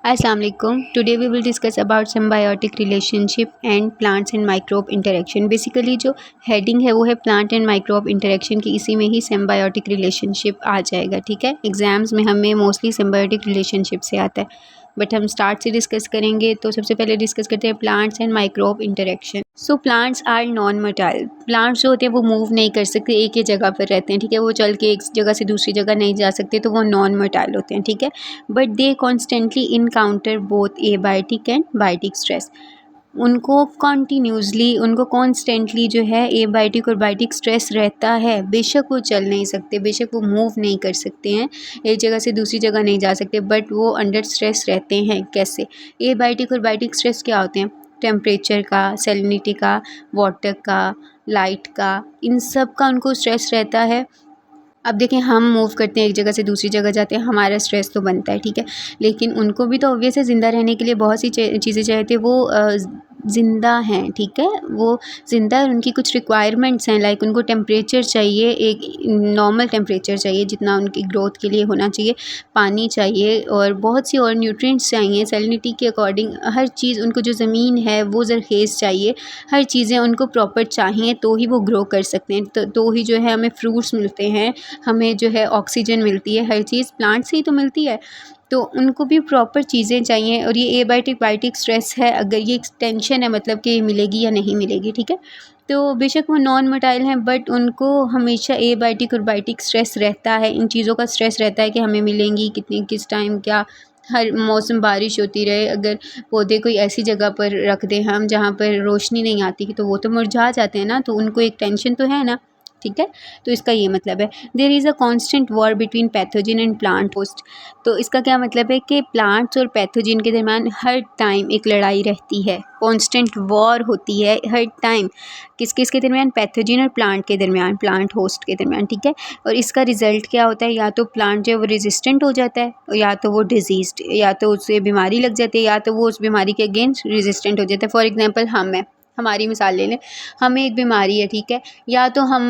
Assalamu alaikum. Today we will discuss about symbiotic relationship and plants and microbe interaction. Basically जो heading है वो है plant and microbe interaction की, इसी में ही symbiotic relationship आ जाएगा. ठीक है, एग्ज़ाम्स में हमें मोस्टली symbiotic relationship से आता है, बट हम स्टार्ट से डिस्कस करेंगे. तो सबसे पहले डिस्कस करते हैं plants and microbe interaction. So plants are non motile. Plants जो होते हैं वो मूव नहीं कर सकते, एक ही जगह पर रहते हैं. ठीक है, वो चल के एक जगह से दूसरी जगह नहीं जा सकते, तो वो नॉन मोटाइल होते हैं. ठीक है, but they constantly encounter both abiotic and biotic stress. उनको कॉन्टीन्यूसली, उनको कॉन्स्टेंटली जो है एबायोटिक और बायोटिक स्ट्रेस रहता है. बेशक वो चल नहीं सकते, बेशक वो मूव नहीं कर सकते हैं, एक जगह से दूसरी जगह नहीं जा सकते, बट वो अंडर स्ट्रेस रहते हैं. कैसे? एबायोटिक और बायोटिक स्ट्रेस क्या होते हैं? टेम्परेचर का, सैलिनिटी का, वाटर का, लाइट का, इन सब का उनको स्ट्रेस रहता है. अब देखें, हम मूव करते हैं, एक जगह से दूसरी जगह जाते हैं, हमारा स्ट्रेस तो बनता है. ठीक है, लेकिन उनको भी तो ऑब्वियस है ज़िंदा रहने के लिए बहुत सी चीज़ें चाहिए. वो ज़िंदा हैं. ठीक है, वो ज़िंदा है, उनकी कुछ रिक्वायरमेंट्स हैं. लाइक उनको टेम्परेचर चाहिए, एक नॉर्मल टेम्परेचर चाहिए जितना उनकी ग्रोथ के लिए होना चाहिए, पानी चाहिए और बहुत सी और न्यूट्रिएंट्स चाहिए. सैलिनिटी के अकॉर्डिंग हर चीज़ उनको, जो ज़मीन है वो ज़रखेज़ चाहिए, हर चीज़ें उनको प्रॉपर चाहिए, तो ही वो ग्रो कर सकते हैं. तो ही जो है हमें फ्रूट्स मिलते हैं, हमें जो है ऑक्सीजन मिलती है, हर चीज़ प्लांट से ही तो मिलती है. तो उनको भी प्रॉपर चीज़ें चाहिए. और ये एबायोटिक बायोटिक स्ट्रेस है, अगर ये टेंशन है मतलब कि मिलेगी या नहीं मिलेगी. ठीक है, तो बेशक वो नॉन मोटाइल हैं, बट उनको हमेशा एबायोटिक और बायोटिक स्ट्रेस रहता है. इन चीज़ों का स्ट्रेस रहता है कि हमें मिलेंगी कितनी, किस टाइम, क्या, हर मौसम बारिश होती रहे. अगर पौधे कोई ऐसी जगह पर रख दें हम जहाँ पर रोशनी नहीं आती, तो वो तो मुरझा जाते हैं ना, तो उनको एक टेंशन तो है ना. ठीक है, तो इसका ये मतलब है there is a constant war between pathogen and plant host. तो इसका क्या मतलब है कि प्लांट्स और पैथोजन के दरमियान हर टाइम एक लड़ाई रहती है, कांस्टेंट वॉर होती है हर टाइम. किस किस के दरमियान? पैथोजन और प्लांट के दरमियान, प्लांट होस्ट के दरमियान. ठीक है, और इसका रिजल्ट क्या होता है? या तो प्लांट जो है वो रेजिस्टेंट हो जाता है, या तो वो डिजीज्ड, या तो उसे बीमारी लग जाती है, या तो वो उस बीमारी के अगेंस्ट रेजिस्टेंट हो जाता है. फॉर एग्जांपल हमारी मिसाल ले लें, हमें एक बीमारी है. ठीक है, या तो हम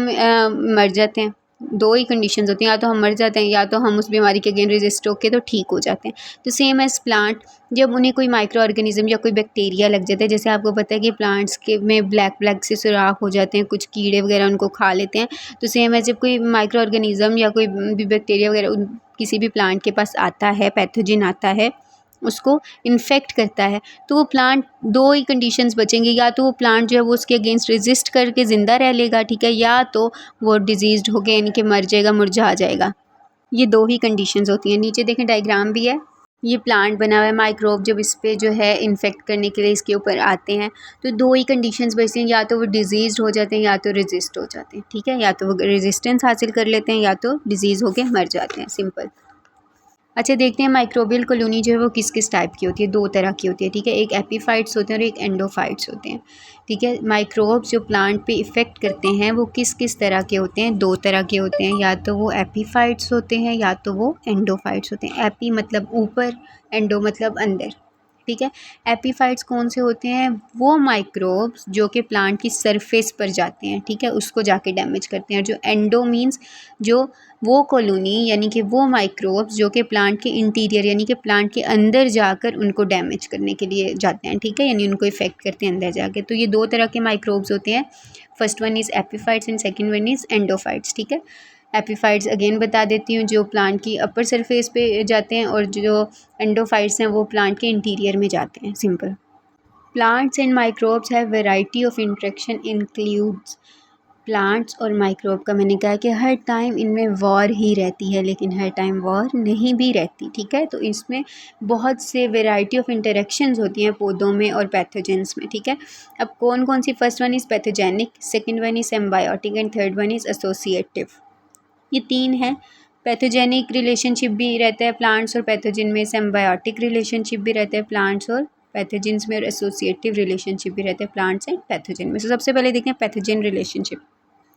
मर जाते हैं, दो ही कंडीशंस होती हैं, या तो हम मर जाते हैं या तो हम उस बीमारी के अगेंस्ट रेजिस्ट होके तो ठीक हो जाते हैं. तो सेम एज प्लांट, जब उन्हें कोई माइक्रो ऑर्गेनिज्म या कोई बैक्टीरिया लग जाता है, जैसे आपको पता है कि प्लांट्स के में ब्लैक ब्लैक से सुराख हो जाते हैं, कुछ कीड़े वगैरह उनको खा लेते हैं. तो सेम एज जब कोई माइक्रो ऑर्गेनिज्म या कोई भी बैक्टीरिया वगैरह किसी भी प्लांट के पास आता है, पैथोजन आता है, उसको इन्फेक्ट करता है, तो वो प्लांट, दो ही कंडीशंस बचेंगे, या तो वो प्लांट जो है वो उसके अगेंस्ट रेजिस्ट करके ज़िंदा रह लेगा. ठीक है, या तो वो डिजीज़्ड हो गया, यानी कि मर जाएगा, मुरझा जाएगा. ये दो ही कंडीशंस होती हैं. नीचे देखें, डायग्राम भी है, ये प्लांट बना हुआ है. माइक्रोब जब इस पे जो है इन्फेक्ट करने के लिए इसके ऊपर आते हैं, तो दो ही कंडीशंस बचती हैं, या तो वो डिजीज़्ड हो जाते हैं या तो रेजिस्ट हो जाते हैं. ठीक है, या तो वो रेजिस्टेंस हासिल कर लेते हैं या तो डिजीज़ होके मर जाते हैं. सिंपल. अच्छा, देखते हैं माइक्रोबियल कॉलोनी जो है वो किस किस टाइप की होती है. दो तरह की होती है. ठीक है, एक एपीफाइट्स होते हैं और एक एंडोफाइट्स होते हैं. ठीक है, माइक्रोब्स जो प्लांट पे इफ़ेक्ट करते हैं वो किस किस तरह के होते हैं? दो तरह के होते हैं, या तो वो एपीफाइट्स होते हैं या तो वो एंडोफाइट्स होते हैं. एपी मतलब ऊपर, एंडो मतलब अंदर. ठीक है, एपीफाइट्स कौन से होते हैं? वो माइक्रोब्स जो कि प्लांट की सरफेस पर जाते हैं. ठीक है, उसको जाके डैमेज करते हैं. जो एंडो मीन्स जो वो कॉलोनी, यानी कि वो माइक्रोब्स जो कि प्लांट के इंटीरियर, यानी कि प्लांट के अंदर जाकर उनको डैमेज करने के लिए जाते हैं. ठीक है, यानी उनको इफ़ेक्ट करते हैं अंदर जाके. तो ये दो तरह के माइक्रोब्स होते हैं. First one is epiphytes and second one is endophytes. ठीक है, एपीफाइट्स अगेन बता देती हूँ, जो प्लांट की अपर सरफेस पे जाते हैं, और जो एंडोफाइट्स हैं वो प्लांट के इंटीरियर में जाते हैं. Simple. Plants and microbes have variety of interaction includes. Plants और माइक्रोब का मैंने कहा कि हर टाइम इनमें वॉर ही रहती है, लेकिन हर टाइम वॉर नहीं भी रहती. ठीक है, तो इसमें बहुत से वैरायटी ऑफ इंटरेक्शंस होती हैं पौधों में और पैथोजेंस में. ठीक है, अब कौन कौन सी? First one is pathogenic, second one is symbiotic and third one is associative. ये तीन हैं. पैथोजेनिक रिलेशनशिप भी रहता है प्लांट्स और पैथोजन में, सिम्बायोटिक रिलेशनशिप भी रहता है प्लांट्स और पैथोजेंस में, और एसोसिएटिव रिलेशनशिप भी रहता है प्लांट्स एंड पैथोजन में. तो सबसे पहले देखें पैथोजन रिलेशनशिप.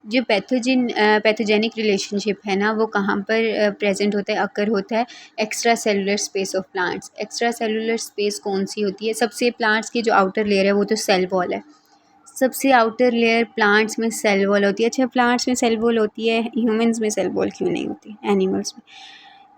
जो पैथोजेनिक रिलेशनशिप है ना, वो कहाँ पर प्रेजेंट होता है, अकर होता है? Extra cellular space of plants. Extra cellular space कौन सी होती है? सबसे प्लांट्स की जो आउटर लेयर है वो तो सेल वॉल है. सबसे आउटर लेयर प्लांट्स में सेल वॉल होती है. अच्छा, प्लांट्स में सेल वॉल होती है, ह्यूमंस में सेल वॉल क्यों नहीं होती, एनिमल्स में?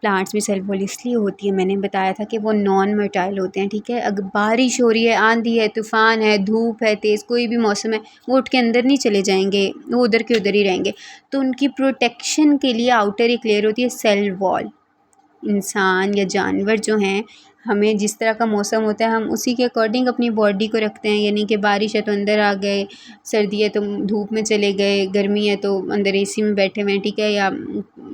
प्लांट्स में सेल वॉल इसलिए होती है, मैंने बताया था कि वो नॉन मर्टाइल होते हैं, ठीक है। अगर बारिश हो रही है, आंधी है, तूफ़ान है, धूप है तेज़, कोई भी मौसम है, वो उठ के अंदर नहीं चले जाएंगे, वो उधर के उधर ही रहेंगे। तो उनकी प्रोटेक्शन के लिए आउटर एक लेयर होती है सेल वॉल। इंसान या जानवर जो हैं, हमें जिस तरह का मौसम होता है हम उसी के अकॉर्डिंग अपनी बॉडी को रखते हैं, यानी कि बारिश है तो अंदर आ गए, सर्दी है तो धूप में चले गए, गर्मी है तो अंदर एसी में बैठे हुए हैं, ठीक है। या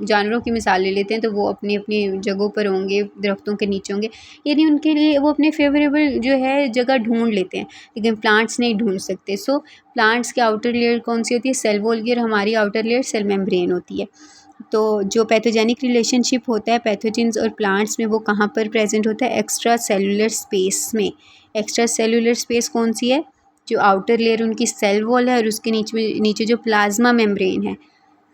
जानवरों की मिसाल ले लेते हैं तो वो अपनी अपनी जगहों पर होंगे, दरख्तों के नीचे होंगे, यानी उनके लिए वो अपने फेवरेबल जो है जगह ढूंढ लेते हैं, लेकिन प्लांट्स नहीं ढूंढ सकते। सो प्लांट्स की आउटर लेयर कौन सी होती है? सेल वॉल की। और हमारी आउटर लेयर सेल मेम्ब्रेन होती है। तो जो पैथोजेनिक रिलेशनशिप होता है पैथोजेंस और प्लांट्स में, वो कहाँ पर प्रेजेंट होता है? एक्स्ट्रा सेलुलर स्पेस में। एक्स्ट्रा सेलुलर स्पेस कौन सी है? जो आउटर लेयर उनकी सेल वॉल है और उसके नीचे जो प्लाज्मा मेम्ब्रेन है।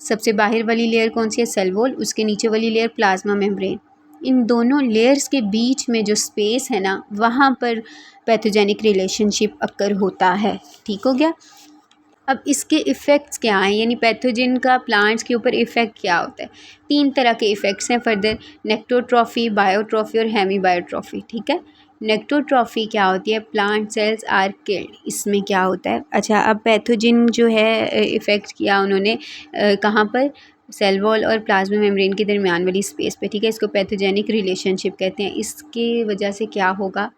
सबसे बाहर वाली लेयर कौन सी है? सेल वॉल, उसके नीचे वाली लेयर प्लाज्मा मेम्ब्रेन। इन दोनों लेयर्स के बीच में जो स्पेस है ना, वहाँ पर पैथोजेनिक रिलेशनशिप अक्कर होता है। ठीक हो गया। अब इसके इफ़ेक्ट्स क्या हैं, यानी पैथोजन का प्लांट्स के ऊपर इफ़ेक्ट क्या होता है? 3 तरह के इफ़ेक्ट्स हैं फर्दर: नेक्टोट्रॉफी, बायोट्रॉफी और हेमी बायोट्रॉफी, ठीक है। नेक्टोट्रॉफी क्या होती है? Plant cells are killed. इसमें क्या होता है? अच्छा, अब पैथोजन जो है इफ़ेक्ट किया उन्होंने कहाँ पर? सेल वॉल और प्लाज्मा मेम्ब्रेन के दरमियान वाली स्पेस पे, ठीक है। इसको पैथोजेनिक रिलेशनशिप कहते हैं। इसके वजह से क्या होगा?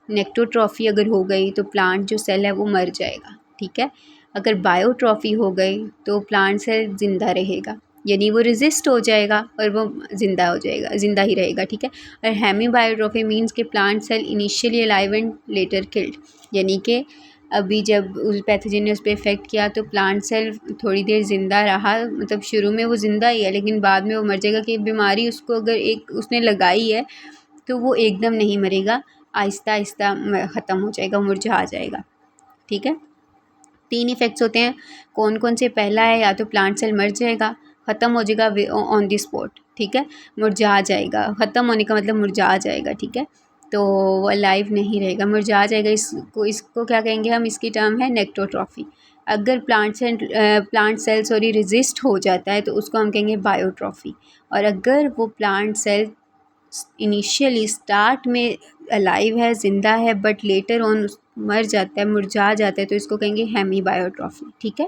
नेक्टोट्रॉफी अगर हो गई तो प्लांट जो सेल है वो मर जाएगा, ठीक है। अगर बायोट्रॉफी हो गई तो प्लांट सेल ज़िंदा रहेगा, यानी वो रेजिस्ट हो जाएगा और वो ज़िंदा हो जाएगा, ज़िंदा ही रहेगा, ठीक है। और हेमी बायोट्रॉफी मींस कि plant cell initially alive and later killed, यानी कि अभी जब उस पैथोजन ने उस पर इफ़ेक्ट किया तो प्लांट सेल थोड़ी देर ज़िंदा रहा, मतलब शुरू में वो ज़िंदा ही है लेकिन बाद में वो मर जाएगा। कि बीमारी उसको अगर एक उसने लगाई है तो वो एकदम नहीं मरेगा, आहिस्ता आहिस्ता ख़त्म हो जाएगा, मुरझा जाएगा, ठीक है। 3 इफ़ेक्ट्स होते हैं। कौन कौन से? पहला है या तो प्लांट सेल मर जाएगा, ख़त्म हो जाएगा ऑन द स्पॉट, ठीक है। मुरझा जाएगा, ख़त्म होने का मतलब मुरझा जाएगा, ठीक है। तो वो अलाइव नहीं रहेगा, मुरझा जाएगा। इसको क्या कहेंगे हम? इसकी टर्म है नेक्टोट्रॉफी। अगर प्लांट सेल सॉरी रेजिस्ट हो जाता है तो उसको हम कहेंगे बायोट्रॉफी। और अगर वो प्लांट सेल इनिशियली स्टार्ट में अलाइव है, ज़िंदा है, बट लेटर ऑन मर जाता है, मुरझा जाता है, तो इसको कहेंगे हेमी बायोट्रॉफी, ठीक है।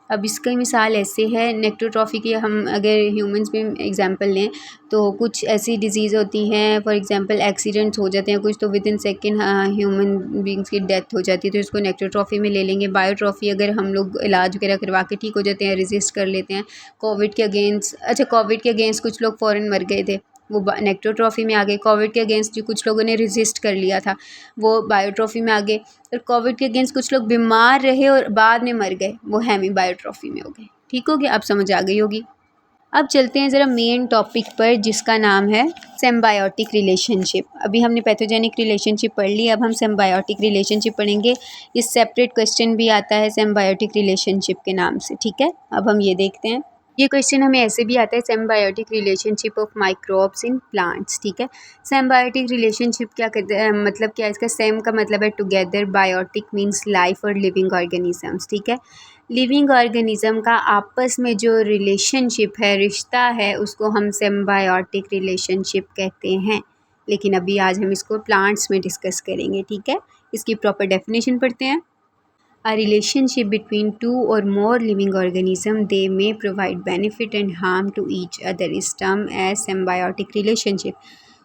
अब इसकी मिसाल ऐसे है नेक्टोट्रॉफी की, हम अगर ह्यूमंस में एग्जांपल लें तो कुछ ऐसी डिजीज़ होती हैं, फॉर एग्जांपल एक्सीडेंट्स हो जाते हैं कुछ, तो with in second human beings की डेथ हो जाती है, तो इसको नेक्टोट्रॉफी में ले लेंगे। बायोट्रॉफी अगर हम लोग इलाज वगैरह करवा के ठीक हो जाते हैं, रेजिस्ट कर लेते हैं कोविड के अगेंस्ट। अच्छा, कोविड के अगेंस्ट कुछ लोग फ़ौरन मर गए थे, वो नेक्टोट्रॉफी में आ गए। कोविड के अगेंस्ट जो कुछ लोगों ने रेजिस्ट कर लिया था वो बायोट्रॉफी में आ गए। और कोविड के अगेंस्ट कुछ लोग बीमार रहे और बाद में मर गए, वो हेमी बायोट्रॉफी में हो गए। ठीक हो गया, अब समझ आ गई होगी। अब चलते हैं ज़रा मेन टॉपिक पर जिसका नाम है सिम्बायोटिक रिलेशनशिप। अभी हमने पैथोजेनिक रिलेशनशिप पढ़ ली, अब हम सिम्बायोटिक रिलेशनशिप पढ़ेंगे। इस सेपरेट क्वेश्चन भी आता है सिम्बायोटिक रिलेशनशिप के नाम से, ठीक है। अब हम ये देखते हैं। ये क्वेश्चन हमें ऐसे भी आता है, symbiotic relationship of microbes in plants, ठीक है। सिम्बायोटिक रिलेशनशिप क्या कहते हैं, मतलब क्या? इसका सेम का मतलब है टुगेदर, बायोटिक मीन्स लाइफ और लिविंग ऑर्गेनिजम्स, ठीक है। लिविंग ऑर्गेनिज्म का आपस में जो रिलेशनशिप है, रिश्ता है, उसको हम सिम्बायोटिक रिलेशनशिप कहते हैं। लेकिन अभी आज हम इसको प्लांट्स में डिस्कस करेंगे, ठीक है। इसकी प्रॉपर डेफिनेशन पढ़ते हैं। A relationship between two or more living organisms, they may provide benefit and harm to each other, is termed as symbiotic relationship.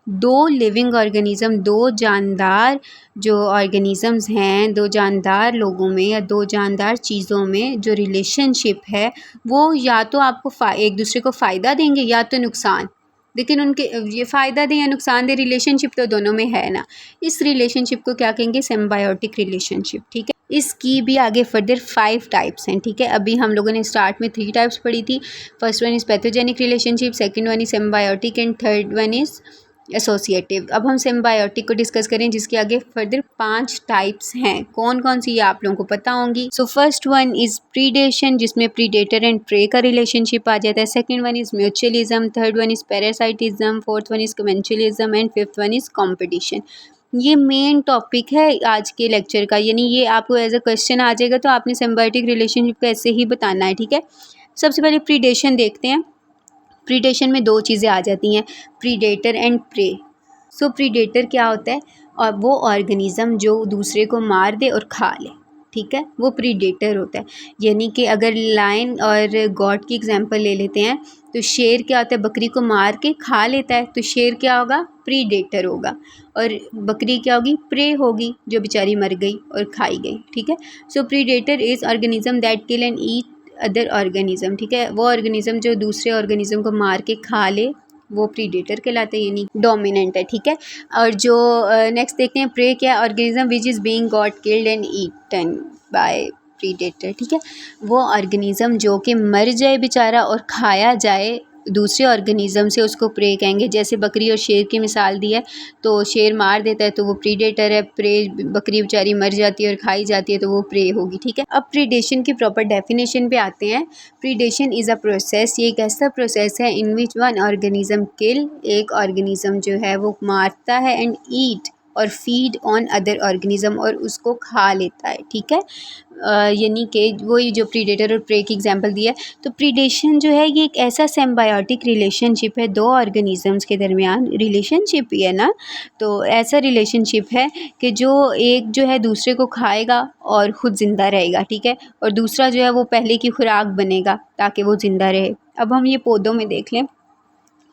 दो लिविंग ऑर्गेनिज़म, दो जानदार जो ऑर्गेनिज़म्स हैं, दो जानदार लोगों में या दो जानदार चीज़ों में जो रिलेशनशिप है वो या तो आपको एक दूसरे को फ़ायदा देंगे या तो नुकसान। लेकिन उनके ये फ़ायदा दें या नुकसान दें, रिलेशनशिप तो दोनों में है ना। इस रिलेशनशिप को क्या कहेंगे? सिम्बायोटिक रिलेशनशिप, ठीक है। इसकी भी आगे फर्दर 5 टाइप्स हैं, ठीक है। अभी हम लोगों ने स्टार्ट में 3 टाइप्स पढ़ी थी। First one is pathogenic relationship, second one is symbiotic and third one is associative. अब हम सिम्बायोटिक को डिस्कस करें जिसके आगे फर्दर 5 टाइप्स हैं। कौन कौन सी ये आप लोगों को पता होंगी। So first one is predation, जिसमें प्रीडेटर एंड प्रे का रिलेशनशिप आ जाता है। Second one is mutualism, third one is parasitism, fourth one is commensalism and fifth one is competition. ये मेन टॉपिक है आज के लेक्चर का, यानी ये आपको एज अ क्वेश्चन आ जाएगा तो आपने सिम्बायोटिक रिलेशनशिप को ऐसे ही बताना है, ठीक है। सबसे पहले प्रीडेशन देखते हैं। प्रीडेशन में दो चीज़ें आ जाती हैं, predator and prey. So predator क्या होता है, और वो ऑर्गेनिज्म जो दूसरे को मार दे और खा ले, ठीक है, वो प्रीडेटर होता है। यानी कि अगर लायन और गॉट की एग्जांपल ले लेते हैं, तो शेर क्या होता है, बकरी को मार के खा लेता है, तो शेर क्या होगा, प्रीडेटर होगा, और बकरी क्या होगी, प्रे होगी, जो बेचारी मर गई और खाई गई, ठीक है। So predator is organism that kill and eat other organism, ठीक है, वो ऑर्गेनिज्म जो दूसरे ऑर्गेनिज्म को मार के खा ले, वो प्रीडेटर कहलाते हैं, यानी डोमिनेंट है, ठीक है। और जो नेक्स्ट देखते हैं, प्रे क्या, organism which is being got killed and eaten by predator, ठीक है, वो ऑर्गेनिज्म जो कि मर जाए बेचारा और खाया जाए दूसरे ऑर्गेनिज्म से, उसको प्रे कहेंगे। जैसे बकरी और शेर की मिसाल दी है, तो शेर मार देता है तो वो प्रीडेटर है, प्रे बकरी बेचारी मर जाती है और खाई जाती है तो वो प्रे होगी, ठीक है। अब प्रीडेशन की प्रॉपर डेफिनेशन पे आते हैं। प्रीडेशन इज़ अ प्रोसेस, ये एक ऐसा प्रोसेस है इन विच वन ऑर्गेनिज्म किल, एक ऑर्गेनिज्म जो है वो मारता है, एंड ईट और फीड ऑन अदर ऑर्गेनिज्म, और उसको खा लेता है, ठीक है। यानी कि वही जो प्रीडेटर और प्रे की एग्जांपल दी है। तो प्रीडेशन जो है ये एक ऐसा सिम्बायोटिक रिलेशनशिप है दो ऑर्गेनिजम्स के दरमियान, रिलेशनशिप ही है ना, तो ऐसा रिलेशनशिप है कि जो एक जो है दूसरे को खाएगा और ख़ुद ज़िंदा रहेगा, ठीक है, और दूसरा जो है वो पहले की खुराक बनेगा ताकि वो ज़िंदा रहे। अब हम ये पौधों में देख लें,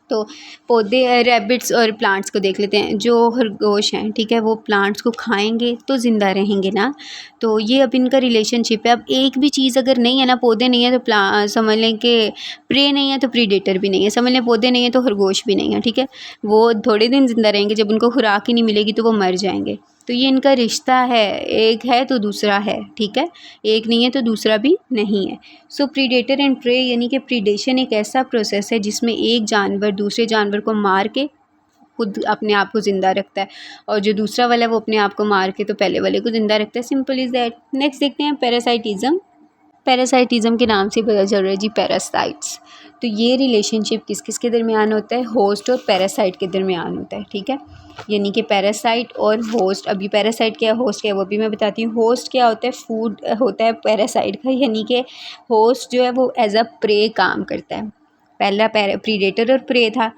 तो पौधे रैबिट्स और प्लांट्स को देख लेते हैं। जो खरगोश हैं, ठीक है, वो प्लांट्स को खाएंगे तो ज़िंदा रहेंगे ना, तो ये अब इनका रिलेशनशिप है। अब एक भी चीज़ अगर नहीं है ना, पौधे नहीं है तो समझ लें कि प्रे नहीं है तो प्रीडेटर भी नहीं है, समझ लें पौधे नहीं है तो खरगोश भी नहीं है, ठीक है। वो थोड़े दिन ज़िंदा रहेंगे, जब उनको खुराक ही नहीं मिलेगी तो वो मर जाएंगे। तो ये इनका रिश्ता है, एक है तो दूसरा है, ठीक है, एक नहीं है तो दूसरा भी नहीं है। सो प्रीडेटर एंड प्रे, यानी कि प्रीडेशन एक ऐसा प्रोसेस है जिसमें एक जानवर दूसरे जानवर को मार के खुद अपने आप को ज़िंदा रखता है, और जो दूसरा वाला है वो अपने आप को मार के तो पहले वाले को ज़िंदा रखता है। Simple is that. नेक्स्ट देखते हैं पैरासाइटिज़म। पैरासाइटिज़म के नाम से पता चल रहा है जी, पैरासाइट्स। तो ये रिलेशनशिप किस किस के दरमियान होता है, होस्ट और पैरासाइट के दरमियान होता है, ठीक है। यानी कि पैरासाइट और होस्ट। अभी पैरासाइट क्या है, होस्ट क्या है, वो भी मैं बताती हूँ। होस्ट क्या होता है, फूड होता है पैरासाइट का, यानी कि होस्ट जो है वो एज अ प्रे काम करता है। पहला प्रीडेटर और प्रे था,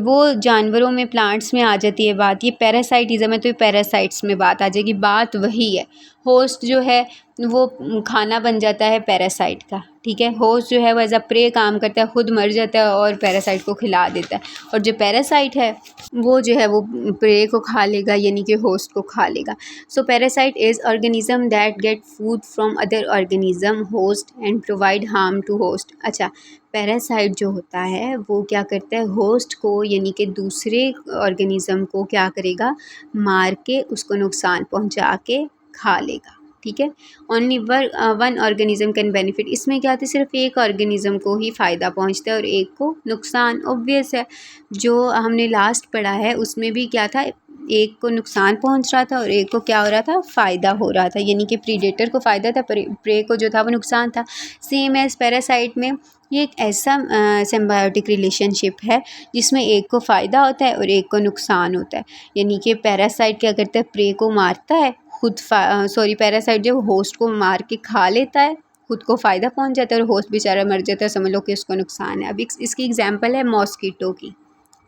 वो जानवरों में प्लांट्स में आ जाती है बात, ये पैरासाइटिज़म है तो ये पैरासाइट्स में बात आ जाएगी, बात वही है। होस्ट जो है वो खाना बन जाता है पैरासाइट का, ठीक है। होस्ट जो है वो एज अ प्रे काम करता है, खुद मर जाता है और पैरासाइट को खिला देता है, और जो पैरासाइट है वो जो है वो प्रे को खा लेगा, यानी कि होस्ट को खा लेगा। So parasite is organism that get food from other organism host and provide harm to host. अच्छा, पैरासाइट जो होता है वो क्या करता है, होस्ट को यानी कि दूसरे ऑर्गेनिज्म को क्या करेगा, मार के उसको नुकसान पहुंचा के खा लेगा, ठीक है। Only one organism can benefit, इसमें क्या होता है, सिर्फ एक ऑर्गेनिज्म को ही फ़ायदा पहुंचता है और एक को नुकसान। ऑब्वियस है, जो हमने लास्ट पढ़ा है उसमें भी क्या था, एक को नुकसान पहुंच रहा था और एक को क्या हो रहा था, फ़ायदा हो रहा था, यानी कि प्रीडेटर को फ़ायदा था, प्रे को जो था वो नुकसान था। सेम एज पैरासाइट में ये एक ऐसा सिम्बायोटिक रिलेशनशिप है जिसमें एक को फ़ायदा होता है और एक को नुकसान होता है। यानी कि पैरासाइट क्या करता है, प्रे को मारता है, पैरासाइट जो होस्ट को मार के खा लेता है, खुद को फ़ायदा पहुंच जाता है और होस्ट बेचारा मर जाता है, समझ लो कि उसको नुकसान है। अब इसकी एग्जांपल है मॉस्कीटो की,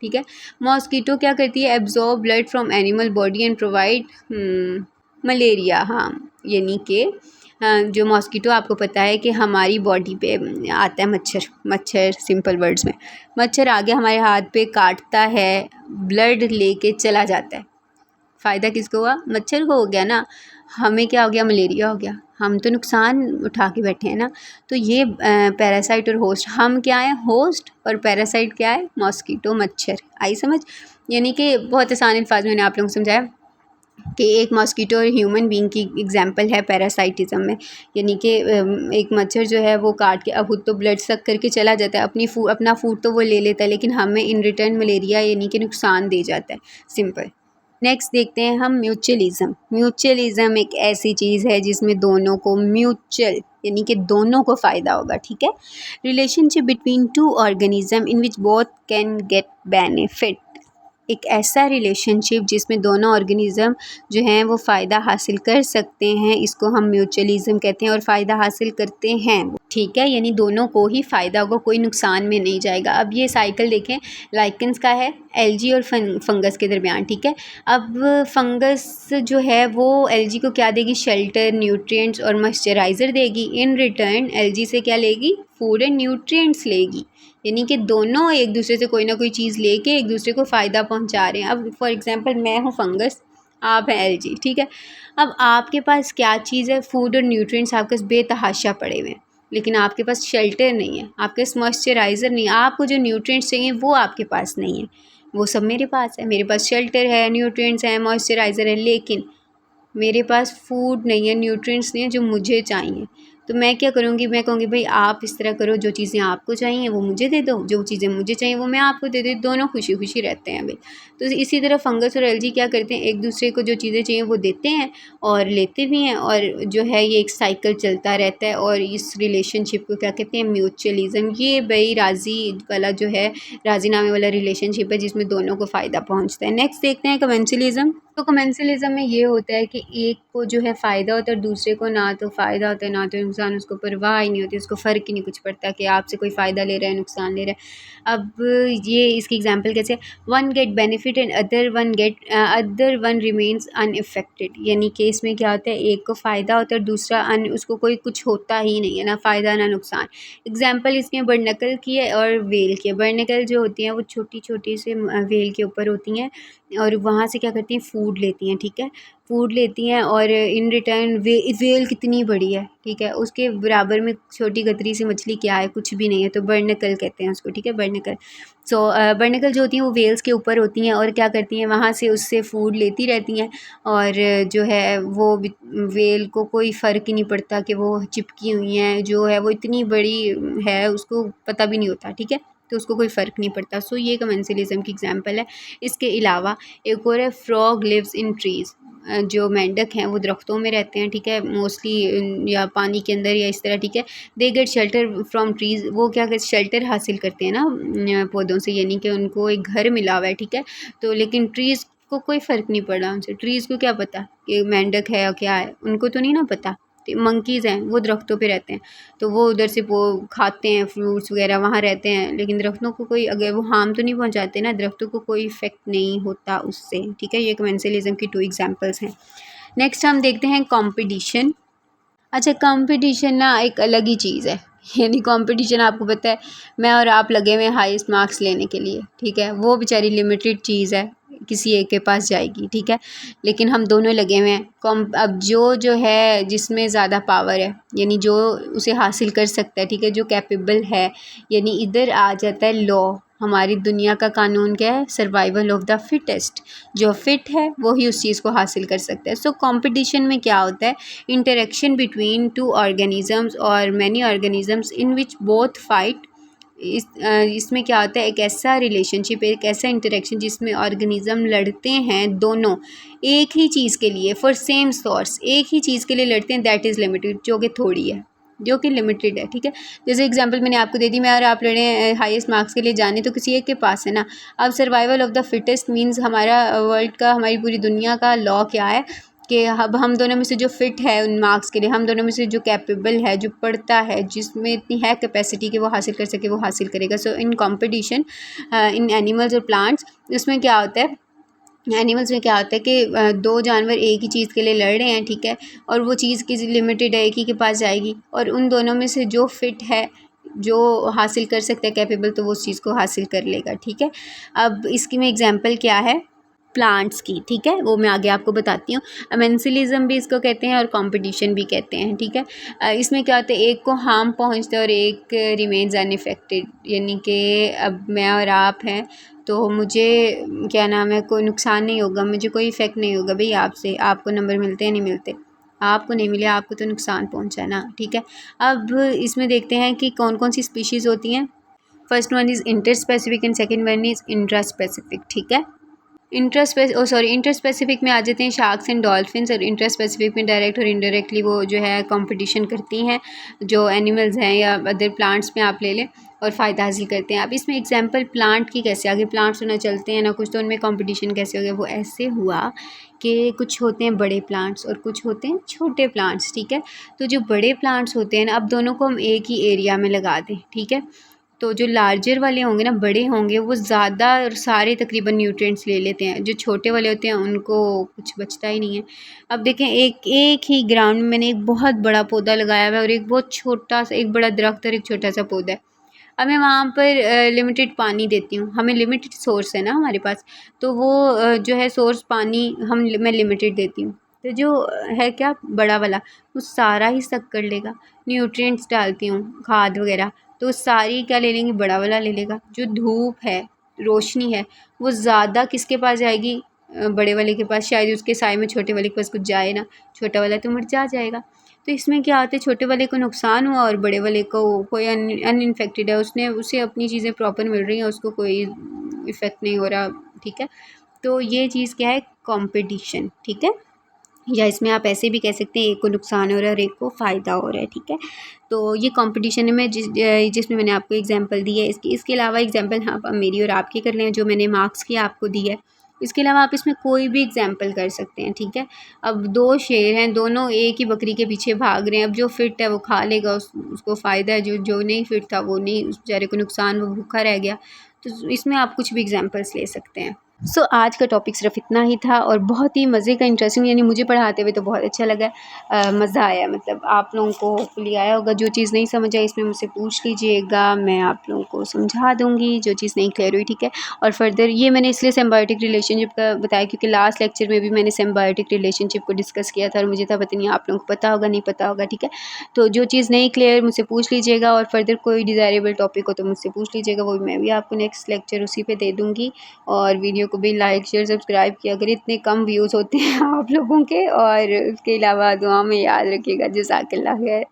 ठीक है। मॉस्कीटो क्या करती है, absorb blood from animal body and provide malaria, हाँ, यानी कि जो मॉस्कीटो आपको पता है कि हमारी बॉडी पे आता है, मच्छर सिंपल वर्ड्स में, मच्छर आगे हमारे हाथ पे काटता है, ब्लड लेके चला जाता है, फ़ायदा किसको हुआ, मच्छर को हो गया ना, हमें क्या हो गया, मलेरिया हो गया, हम तो नुकसान उठा के बैठे हैं ना। तो ये पैरासाइट और होस्ट, हम क्या है, होस्ट, और पैरासाइट क्या है, मॉस्कीटो, मच्छर। आई समझ, यानी कि बहुत आसान अल्फाज में मैंने आप लोगों को समझाया कि एक मॉस्कीटो और ह्यूमन बीइंग की एग्जांपल है पैरासाइटिज़म में, यानी कि एक मच्छर जो है वो काट के अब खुद तो ब्लड सक करके चला जाता है, अपना फूड तो वो ले लेता है, लेकिन हमें इन रिटर्न मलेरिया यानी कि नुकसान दे जाता है, सिंपल। नेक्स्ट देखते हैं हम म्यूचुअलिज़म। म्यूचुअलिज़म एक ऐसी चीज़ है जिसमें दोनों को म्यूचुअल यानी कि दोनों को फ़ायदा होगा, ठीक है। Relationship between two organism in which both can get benefit, एक ऐसा रिलेशनशिप जिसमें दोनों ऑर्गेनिज्म जो हैं वो फ़ायदा हासिल कर सकते हैं, इसको हम म्यूचुअलिज्म कहते हैं और फ़ायदा हासिल करते हैं, ठीक है, यानी दोनों को ही फ़ायदा होगा, कोई नुकसान में नहीं जाएगा। अब ये साइकिल देखें लाइकेंस का है, एल्गी और फंगस के दरमियान, ठीक है। अब फंगस जो है वो एल्गी को क्या देगी, शेल्टर, न्यूट्रिएंट्स और मॉइस्चराइज़र देगी। इन रिटर्न एल्गी से क्या लेगी, फूड एंड न्यूट्रिएंट्स लेगी, यानी कि दोनों एक दूसरे से कोई ना कोई चीज़ लेके एक दूसरे को फ़ायदा पहुंचा रहे हैं। अब फॉर एग्जांपल मैं हूँ फंगस, आप हैं एल्गी, ठीक है। अब आपके पास क्या चीज़ है, फूड और न्यूट्रिएंट्स आपके पास बेतहाशा पड़े हुए हैं, लेकिन आपके पास शेल्टर नहीं है, आपके पास मॉइस्चराइज़र नहीं है, आपको जो न्यूट्रिएंट्स चाहिए वो आपके पास नहीं है, वो सब मेरे पास है। मेरे पास शेल्टर है, न्यूट्रिएंट्स हैं, मॉइस्चराइज़र है, लेकिन मेरे पास फूड नहीं है, न्यूट्रिएंट्स नहीं है जो मुझे चाहिए। तो मैं क्या करूँगी, मैं कहूँगी भाई आप इस तरह करो, जो चीज़ें आपको चाहिए वो मुझे दे दो, जो चीज़ें मुझे चाहिए वो मैं आपको दे दूँ, दोनों खुशी खुशी रहते हैं भाई। तो इसी तरह फंगस और एल्गी क्या करते हैं, एक दूसरे को जो चीज़ें चाहिए वो देते हैं और लेते भी हैं, और जो है ये एक साइकिल चलता रहता है। और इस रिलेशनशिप को क्या कहते हैं, म्यूचुअलिज्म। ये भाई राज़ी वाला जो है, राज़ीनामे वाला रिलेशनशिप है जिसमें दोनों को फ़ायदा पहुँचता है। नेक्स्ट देखते हैं कमेंसलिज्म। तो कमेंसलिज्म में ये होता है कि एक को जो है फ़ायदा होता है और दूसरे को ना तो फ़ायदा होता है ना तो नुकसान, उसको परवाह ही नहीं होती, उसको फ़र्क ही नहीं कुछ पड़ता कि आपसे कोई फ़ायदा ले रहा है नुकसान ले रहा है। अब ये इसकी एग्जांपल कैसे, one get benefit and other one remains unaffected, यानी कि इसमें क्या होता है, एक को फ़ायदा होता है और दूसरा उसको कोई कुछ होता ही नहीं है, ना फ़ायदा ना नुकसान। एग्जाम्पल इसमें बर्नकल की है और वेल की है। बर्नकल जो होती हैं वो छोटी छोटी से वेल के ऊपर होती हैं और वहाँ से क्या करती हैं, फूड लेती हैं, ठीक है, फूड लेती हैं और इन रिटर्न वेल कितनी बड़ी है, ठीक है, उसके बराबर में छोटी गतरी सी मछली क्या है, कुछ भी नहीं है, तो बर्नकल कहते हैं उसको, ठीक है, बर्नकल। सो बर्नकल जो होती हैं वो वेल्स के ऊपर होती हैं और क्या करती हैं, वहाँ से उससे फूड लेती रहती हैं और जो है वो वेल को कोई फ़र्क ही नहीं पड़ता कि वो चिपकी हुई हैं, जो है वो इतनी बड़ी है उसको पता भी नहीं होता, ठीक है, तो उसको कोई फ़र्क नहीं पड़ता। सो ये कमेंसलिज्म की एग्जांपल है। इसके अलावा एक और है, फ्रॉग लिव्स इन ट्रीज़। जो मेंढक हैं वो दरख्तों में रहते हैं, ठीक है, मोस्टली या पानी के अंदर या इस तरह, ठीक है। They get shelter from trees, वो क्या करते, शेल्टर हासिल करते हैं ना पौधों से, यानी कि उनको एक घर मिला हुआ है, ठीक है। तो लेकिन ट्रीज़ को कोई फ़र्क नहीं पड़ रहा उनसे, ट्रीज़ को क्या पता कि मेंढक है या क्या है, उनको तो नहीं ना पता। मंकीज़ हैं वो दरख्तों पे रहते हैं, तो वो उधर से वो खाते हैं फ्रूट्स वगैरह, वहाँ रहते हैं, लेकिन दरख्तों को कोई, अगर वो हार्म तो नहीं पहुँचाते ना, दरख्तों को कोई इफ़ेक्ट नहीं होता उससे, ठीक है। ये कमेंसलिज्म की 2 एग्जांपल्स हैं। नेक्स्ट हम देखते हैं कंपटीशन। अच्छा, कंपटीशन ना एक अलग ही चीज़ है, यानी कंपटीशन आपको पता है, मैं और आप लगे हुए हैं हाईएस्ट मार्क्स लेने के लिए, ठीक है, वो बेचारी लिमिटेड चीज़ है, किसी एक के पास जाएगी, ठीक है, लेकिन हम दोनों लगे हुए हैं। अब जो है जिसमें ज़्यादा पावर है, यानी जो उसे हासिल कर सकता है, ठीक है, जो कैपेबल है, यानी इधर आ जाता है लॉ। हमारी दुनिया का कानून क्या है, सर्वाइवल ऑफ द फिटेस्ट, जो फिट है वही उस चीज़ को हासिल कर सकता है। सो कंपटीशन में क्या होता है, इंटरेक्शन बिटवीन 2 ऑर्गेनिजम्स और many organisms in which both fight. इसमें क्या होता है, एक ऐसा रिलेशनशिप, एक ऐसा इंटरेक्शन जिसमें ऑर्गेनिज़म लड़ते हैं दोनों एक ही चीज़ के लिए, फॉर सेम सोर्स, एक ही चीज़ के लिए लड़ते हैं, दैट इज़ लिमिटेड, जो कि थोड़ी है, जो कि लिमिटेड है, ठीक है। जैसे एग्जांपल मैंने आपको दे दी, मैं और आप लड़े हाईएस्ट मार्क्स के लिए, जाने तो किसी एक के पास है ना। अब survival of the fittest means हमारा वर्ल्ड का, हमारी पूरी दुनिया का लॉ क्या है कि अब हम दोनों में से जो फिट है उन मार्क्स के लिए, हम दोनों में से जो कैपेबल है, जो पढ़ता है, जिसमें इतनी है कैपेसिटी कि वो हासिल कर सके, वो हासिल करेगा। सो इन कंपटीशन इन एनिमल्स और प्लांट्स, इसमें क्या होता है, एनिमल्स में क्या होता है कि 2 जानवर एक ही चीज़ के लिए लड़ रहे हैं, ठीक है, और वो चीज़ किसी लिमिटेड है, एक ही के पास जाएगी, और उन दोनों में से जो फिट है, जो हासिल कर सकता है कैपेबल, तो वो उस चीज़ को हासिल कर लेगा, ठीक है। अब इसकी में एग्जांपल क्या है, प्लांट्स की, ठीक है, वो मैं आगे आपको बताती हूँ। अमेंसिलिज्म भी इसको कहते हैं और कंपटीशन भी कहते हैं, ठीक है। इसमें क्या होता है, एक को हार्म पहुँचता है और एक रिमेन्स अनइफेक्टेड, यानी कि अब मैं और आप हैं तो मुझे क्या नाम है, कोई नुकसान नहीं होगा, मुझे कोई इफ़ेक्ट नहीं होगा भाई आपसे, आपको नंबर मिलते हैं नहीं मिलते, आपको नहीं मिले, आपको तो नुकसान पहुंचा ना, ठीक है। अब इसमें देखते हैं कि कौन कौन सी स्पीशीज़ होती हैं। First one is inter specific and second one is intra specific, ठीक है। इंटर स्पेसिफिक में आ जाते हैं शार्क्स एंड डॉल्फिन्स। और इंटर स्पेसिफिक में डायरेक्ट और इनडायरेक्टली वो जो है कंपटीशन करती हैं, जो एनिमल्स हैं या अदर प्लांट्स में आप ले लें, और फ़ायदा हासिल करते हैं। अब इसमें एग्जांपल प्लांट की कैसे आगे, प्लांट्स तो ना चलते हैं ना कुछ, तो उनमें कंपटीशन कैसे हो गया। वो ऐसे हुआ कि कुछ होते हैं बड़े प्लांट्स और कुछ होते हैं छोटे प्लांट्स, ठीक है। तो जो बड़े प्लांट्स होते हैं ना, अब दोनों को हम एक ही एरिया में लगा दें, ठीक है। तो जो लार्जर वाले होंगे ना, बड़े होंगे, वो ज़्यादा सारे तकरीबन न्यूट्रिएंट्स ले लेते हैं। जो छोटे वाले होते हैं उनको कुछ बचता ही नहीं है। अब देखें, एक एक ही ग्राउंड में मैंने एक बहुत बड़ा पौधा लगाया हुआ है और एक बहुत छोटा सा, एक बड़ा दरख्त और एक छोटा सा पौधा है। अब मैं वहाँ पर लिमिटेड पानी देती हूँ, हमें लिमिटेड सोर्स है ना हमारे पास, तो वो जो है सोर्स पानी मैं लिमिटेड देती हूँ। तो जो है क्या, बड़ा वाला, वो सारा ही सक कर लेगा। न्यूट्रिएंट्स डालती हूँ, खाद वगैरह, तो सारी क्या ले लेंगी, बड़ा वाला ले लेगा। जो धूप है, रोशनी है, वो ज़्यादा किसके पास जाएगी, बड़े वाले के पास। शायद उसके साए में छोटे वाले के पास कुछ जाए ना, छोटा वाला तो मुरझा जाएगा। तो इसमें क्या होता है, छोटे वाले को नुकसान हुआ और बड़े वाले को कोई अनइन्फेक्टेड है, उसे अपनी चीज़ें प्रॉपर मिल रही हैं, उसको कोई इफ़ेक्ट नहीं हो रहा, ठीक है। तो ये चीज़ क्या है, कंपटीशन, ठीक है। या इसमें आप ऐसे भी कह सकते हैं, एक को नुकसान हो रहा है और एक को फ़ायदा हो रहा है, ठीक है। तो ये कंपटीशन में जिसमें मैंने आपको एग्जांपल दी है, इसके अलावा एग्जांपल आप मेरी और आपकी कर लें, जो मैंने मार्क्स की आपको दी है। इसके अलावा आप इसमें कोई भी एग्जांपल कर सकते हैं, ठीक है। अब 2 शेर हैं, दोनों एक ही बकरी के पीछे भाग रहे हैं। अब जो फिट है वो खा लेगा, उसको फ़ायदा है, जो नहीं फिट था वो नहीं, उस बेचारे को नुकसान, वो भूखा रह गया। तो इसमें आप कुछ भी एग्जांपल्स ले सकते हैं। आज का टॉपिक सिर्फ इतना ही था और बहुत ही मज़े का, इंटरेस्टिंग, यानी मुझे पढ़ाते हुए तो बहुत अच्छा लगा। मज़ा आया, मतलब आप लोगों को होपफुली आया होगा। जो चीज़ नहीं समझ आई इसमें मुझसे पूछ लीजिएगा, मैं आप लोगों को समझा दूँगी जो चीज़ नहीं क्लियर हुई, ठीक है। और फर्दर ये मैंने इसलिए सिम्बायोटिक रिलेशनशिप का बताया क्योंकि लास्ट लेक्चर में भी मैंने सिम्बायोटिक रिलेशनशिप को डिस्कस किया था और मुझे था पता नहीं आप लोगों को पता होगा नहीं पता होगा, ठीक है। तो जो चीज़ नहीं क्लियर मुझसे पूछ लीजिएगा और फर्दर कोई डिज़ायरेबल टॉपिक हो तो मुझसे पूछ लीजिएगा, वो मैं भी आपको नेक्स्ट लेक्चर उसी पे दे दूँगी। और वीडियो को भी लाइक शेयर सब्सक्राइब किया करिए, इतने कम व्यूज़ होते हैं आप लोगों के। और उसके अलावा दुआ में याद रखिएगा। जज़ाकल्लाह खैर।